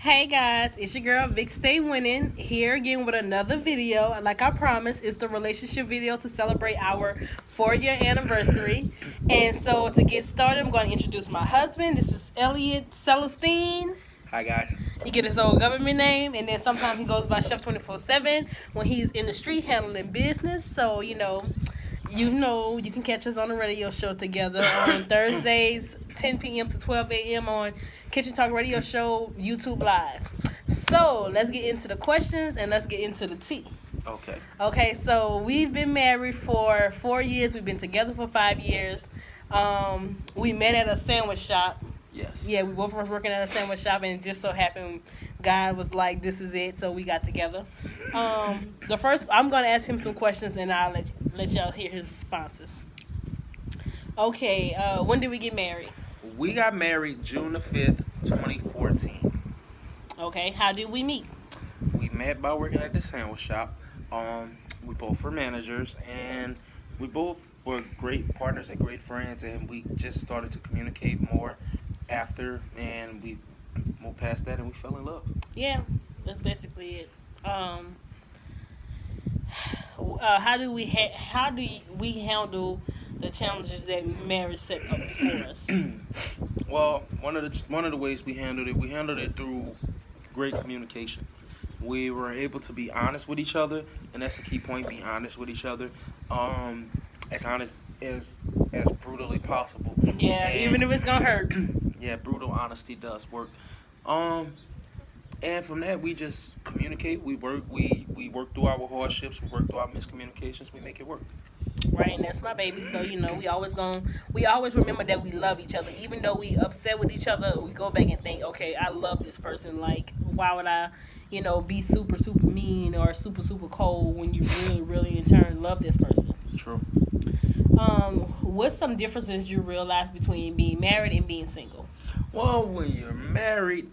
Hey guys, it's your girl Vic Stay Winning here again with another video. Like I promised, it's the relationship video to celebrate our 4-year anniversary. And so to get started, I'm going to introduce my husband. This is Elliot Celestine. Hi guys. He get his old government name, and then sometimes he goes by Chef 24/7 when he's in the street handling business. So you can catch us on the radio show together on Thursdays, 10 p.m. to 12 a.m. on Kitchen Talk Radio Show, YouTube Live. So let's get into the questions and let's get into the tea. Okay. Okay, so we've been married for 4 years. We've been together for 5 years. We met at a sandwich shop. Yes. Yeah, we both were working at a sandwich shop, and it just so happened God was like, "This is it," so we got together. The first, I'm gonna ask him some questions, and I'll let y'all hear his responses. Okay, when did we get married? We got married June the 5th, 2014. Okay, how did we meet? We met by working at the sandwich shop. We both were managers, and we both were great partners and great friends, and we just started to communicate more after, and we moved past that, and we fell in love. Yeah, that's basically it. How do we handle the challenges that marriage set up before us? Well, one of the ways we handled it through great communication. We were able to be honest with each other, and that's the key point: be honest with each other. As honest as brutally possible. Yeah, And even if it's gonna hurt. yeah, brutal honesty does work. And from that, we just communicate. We work through our hardships. We work through our miscommunications. We make it work. Right, and that's my baby. So we always remember that we love each other, even though we upset with each other. We go back and think, okay, I love this person. Like, why would I, be super super mean or super super cold when you really really in turn love this person? True. What's some differences you realize between being married and being single? Well, when you're married,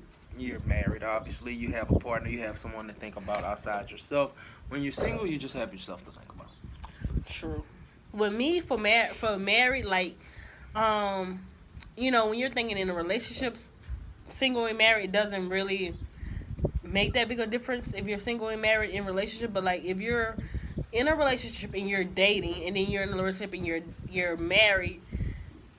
obviously. You have a partner, you have someone to think about outside yourself. When you're single, you just have yourself to think about. True. With me, for married, like, when you're thinking in a relationships, single and married doesn't really make that big a difference if you're single and married in relationship. But like, if you're in a relationship and you're dating, and then you're in a relationship and you're married,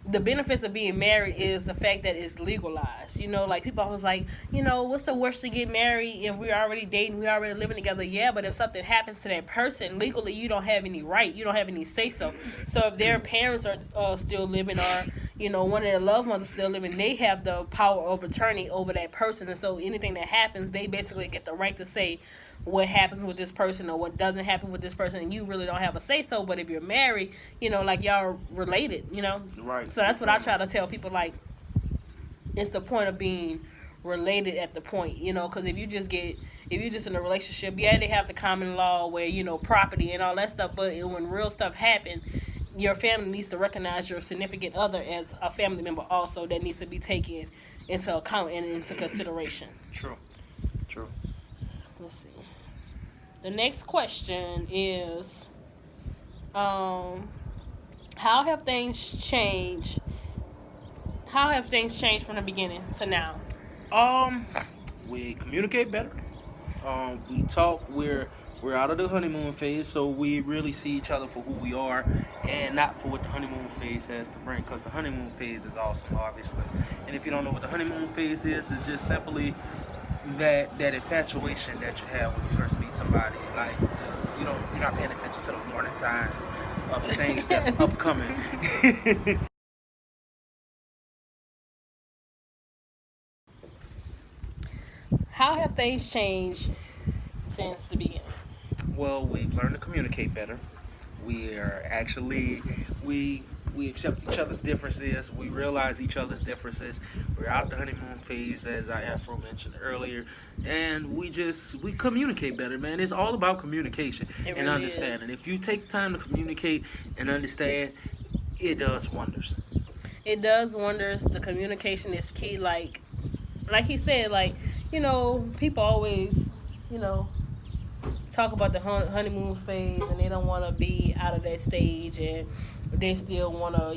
the benefits of being married is the fact that it's legalized. Like people always like, what's the worst to get married if we're already dating, we're already living together? Yeah, but if something happens to that person, legally you don't have any right, you don't have any say so. So if their parents are still living, or one of their loved ones is still living, they have the power of attorney over that person. And so anything that happens, they basically get the right to say what happens with this person or what doesn't happen with this person, and you really don't have a say so. But if you're married, like y'all related, Right. So that's what I try to tell people, like, it's the point of being related at the point, because if you're just in a relationship, yeah, they have the common law where property and all that stuff, but when real stuff happens, your family needs to recognize your significant other as a family member also, that needs to be taken into account and into consideration. True. Let's see. The next question is, how have things changed? How have things changed from the beginning to now? We communicate better. We talk. We're out of the honeymoon phase, so we really see each other for who we are, and not for what the honeymoon phase has to bring. Because the honeymoon phase is awesome, obviously. And if you don't know what the honeymoon phase is, it's just simply that infatuation that you have when you first meet somebody. Like, you're not paying attention to the warning signs of the things that's upcoming. How have things changed since the beginning? Well, we've learned to communicate better. We are actually we accept each other's differences. We realize each other's differences. We're out the honeymoon phase, as I Afro mentioned earlier, and we communicate better, man. It's all about communication and really understanding. is. If you take time to communicate and understand, it does wonders. It does wonders. The communication is key. Like he said, like, people always, talk about the honeymoon phase, and they don't want to be out of that stage, and they still want to,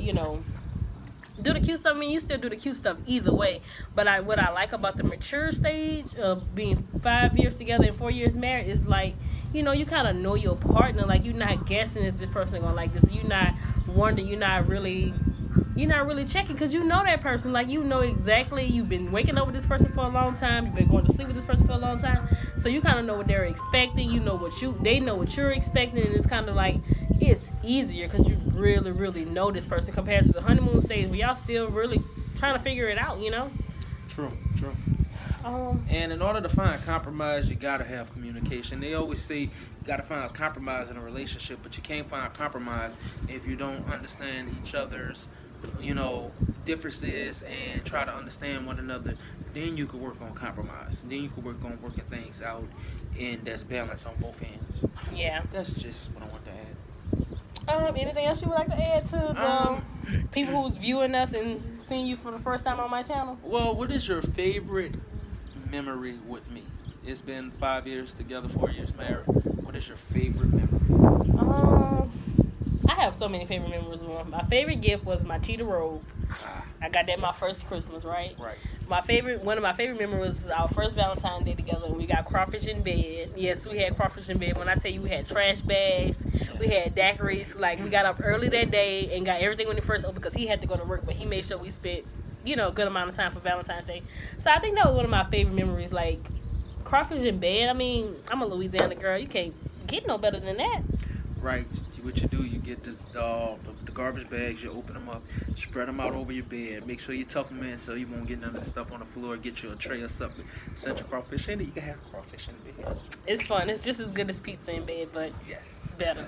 do the cute stuff. I mean, you still do the cute stuff either way. But what I like about the mature stage of being 5 years together and 4 years married is like, you kind of know your partner. Like, you're not guessing if this person gonna like this. You're not wondering. You're not really checking because you know that person. Like, you know exactly. You've been waking up with this person for a long time. You've been going to sleep with this person for a long time. So you kind of know what they're expecting. You know they know what you're expecting, and it's kind of like it's easier because you really, really know this person compared to the honeymoon stage where y'all still really trying to figure it out. True. And in order to find compromise, you gotta have communication. They always say you gotta find compromise in a relationship, but you can't find compromise if you don't understand each other's, differences and try to understand one another. Then you can work on compromise. Then you can work on working things out, and that's balance on both ends. Yeah. That's just what I want to add. Anything else you would like to add to the people who's viewing us and seeing you for the first time on my channel? Well, what is your favorite memory with me? It's been 5 years together, 4 years married. What is your favorite memory? I have so many favorite memories. My favorite gift was my cheetah robe. I got that my first Christmas, right? Right. One of my favorite memories was our first Valentine's Day together, and we got crawfish in bed. Yes, we had crawfish in bed. When I tell you, we had trash bags, we had daiquiris. Like, we got up early that day and got everything when it first opened because he had to go to work, but he made sure we spent, a good amount of time for Valentine's Day. So I think that was one of my favorite memories. Like, crawfish in bed. I mean, I'm a Louisiana girl. You can't get no better than that. Right. What you do, you get the garbage bags, you open them up, spread them out over your bed, make sure you tuck them in so you won't get none of the stuff on the floor, get you a tray or something, set your crawfish in it, you can have crawfish in bed. It's fun. It's just as good as pizza in bed, but yes, better.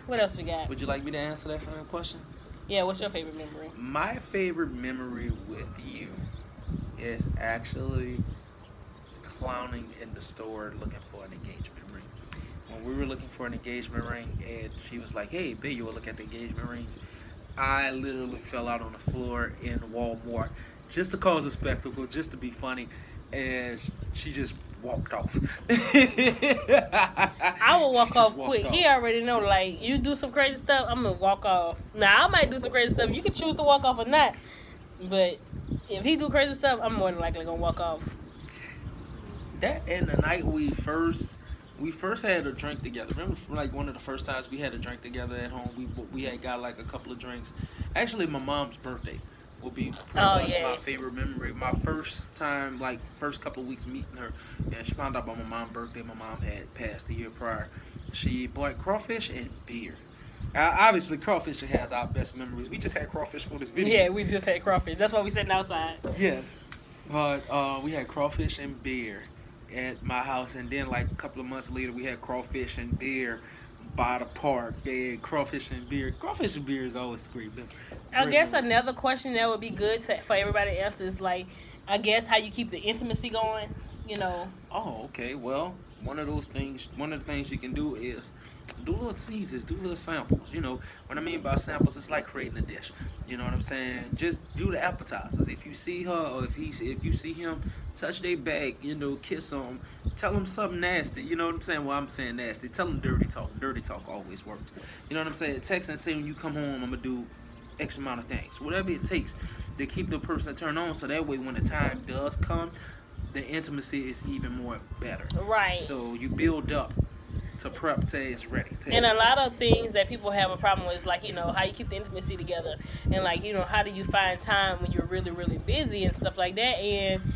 What else we got? Would you like me to answer that question? Yeah, what's your favorite memory? My favorite memory with you is actually clowning in the store looking for an engagement ring. When we were looking for an engagement ring and she was like, hey, babe, you want to look at the engagement rings? I literally fell out on the floor in Walmart just to cause a spectacle, just to be funny, and she just walked off. I will walk off quick. He already know, like, you do some crazy stuff, I'm going to walk off. Now, I might do some crazy stuff. You can choose to walk off or not, but if he do crazy stuff, I'm more than likely going to walk off. That and the night we first had a drink together. Remember, like, one of the first times we had a drink together at home, we had got like a couple of drinks. Actually, my mom's birthday will be pretty much my favorite memory. My first time, like, first couple of weeks meeting her, and she found out about my mom's birthday. My mom had passed the year prior. She bought crawfish and beer. Obviously, crawfish has our best memories. We just had crawfish for this video. Yeah, we just had crawfish. That's why we sitting outside. Yes, but we had crawfish and beer at my house, and then like a couple of months later we had crawfish and beer by the park. They had crawfish and beer. Crawfish and beer is always great. I guess another question that would be good for everybody to answer is, like, I guess how you keep the intimacy going, Oh, okay. Well, one of the things you can do is do little teases, do little samples. What I mean by samples, it's like creating a dish. You know what I'm saying? Just do the appetizers. If you see her or if you see him, touch their back, kiss them, tell them something nasty. You know what I'm saying? Well, I'm saying nasty. Tell them dirty talk. Dirty talk always works. You know what I'm saying? Text and say, when you come home, I'm gonna do X amount of things. Whatever it takes to keep the person turned on, so that way when the time does come, the intimacy is even more better. Right. So you build up to prep till it's ready. And a lot of things that people have a problem with is, like, how you keep the intimacy together, and, like, how do you find time when you're really, really busy and stuff like that. And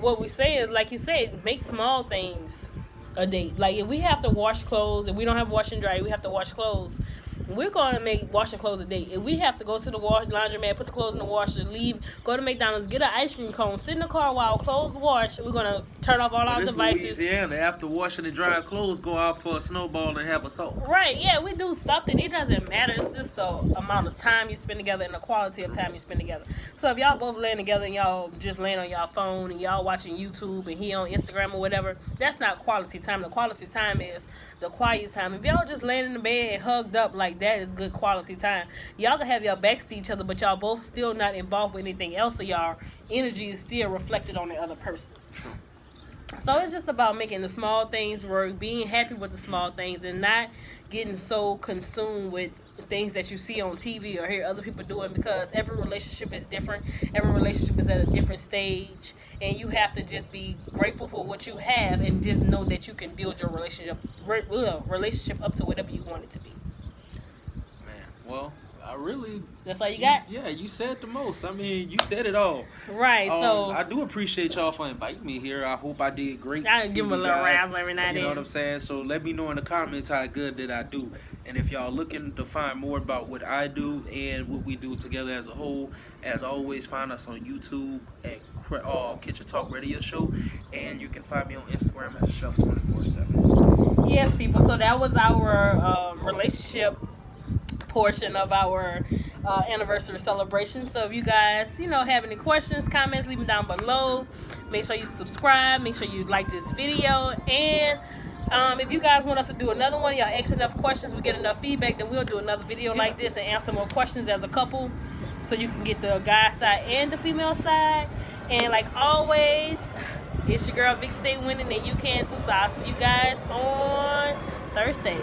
what we say is, like you said, make small things a date. Like, if we have to wash clothes, if we don't have wash and dry, we have to wash clothes, we're going to make washing clothes a date. If we have to go to the laundromat, put the clothes in the washer, leave, go to McDonald's, get an ice cream cone, sit in the car while clothes wash, we're going to turn off all our devices. Louisiana, after washing and drying clothes, go out for a snowball and have a thought. Right, yeah, we do something. It doesn't matter. It's just the amount of time you spend together and the quality of time you spend together. So if y'all both laying together and y'all just laying on y'all phone and y'all watching YouTube and he on Instagram or whatever, that's not quality time. The quality time is the quiet time. If y'all just laying in the bed and hugged up, like, that is good quality time. Y'all can have your backs to each other, but y'all both still not involved with anything else, so y'all energy is still reflected on the other person. True. So it's just about making the small things work, being happy with the small things, and not getting so consumed with things that you see on TV or hear other people doing, because every relationship is different. Every relationship is at a different stage, and you have to just be grateful for what you have and just know that you can build your relationship up to whatever you want it to be. Man, well, I really. That's all you got? Yeah, you said the most. I mean, you said it all. Right, so I do appreciate y'all for inviting me here. I hope I did great. I to give them a you little guys. razzle every now and You know then. what I'm saying? So let me know in the comments how good did I do. And if y'all looking to find more about what I do and what we do together as a whole, as always, find us on YouTube at Kitchen Talk Radio Show, and you can find me on Instagram at Chef247. Yes, people. So that was our relationship portion of our anniversary celebration. So if you guys, have any questions, comments, leave them down below. Make sure you subscribe. Make sure you like this video. And if you guys want us to do another one, y'all ask enough questions, we get enough feedback, then we'll do another video like this and answer more questions as a couple, so you can get the guy side and the female side. And like always, it's your girl Vic Stay Winning, and you can too. So I'll see you guys on Thursday.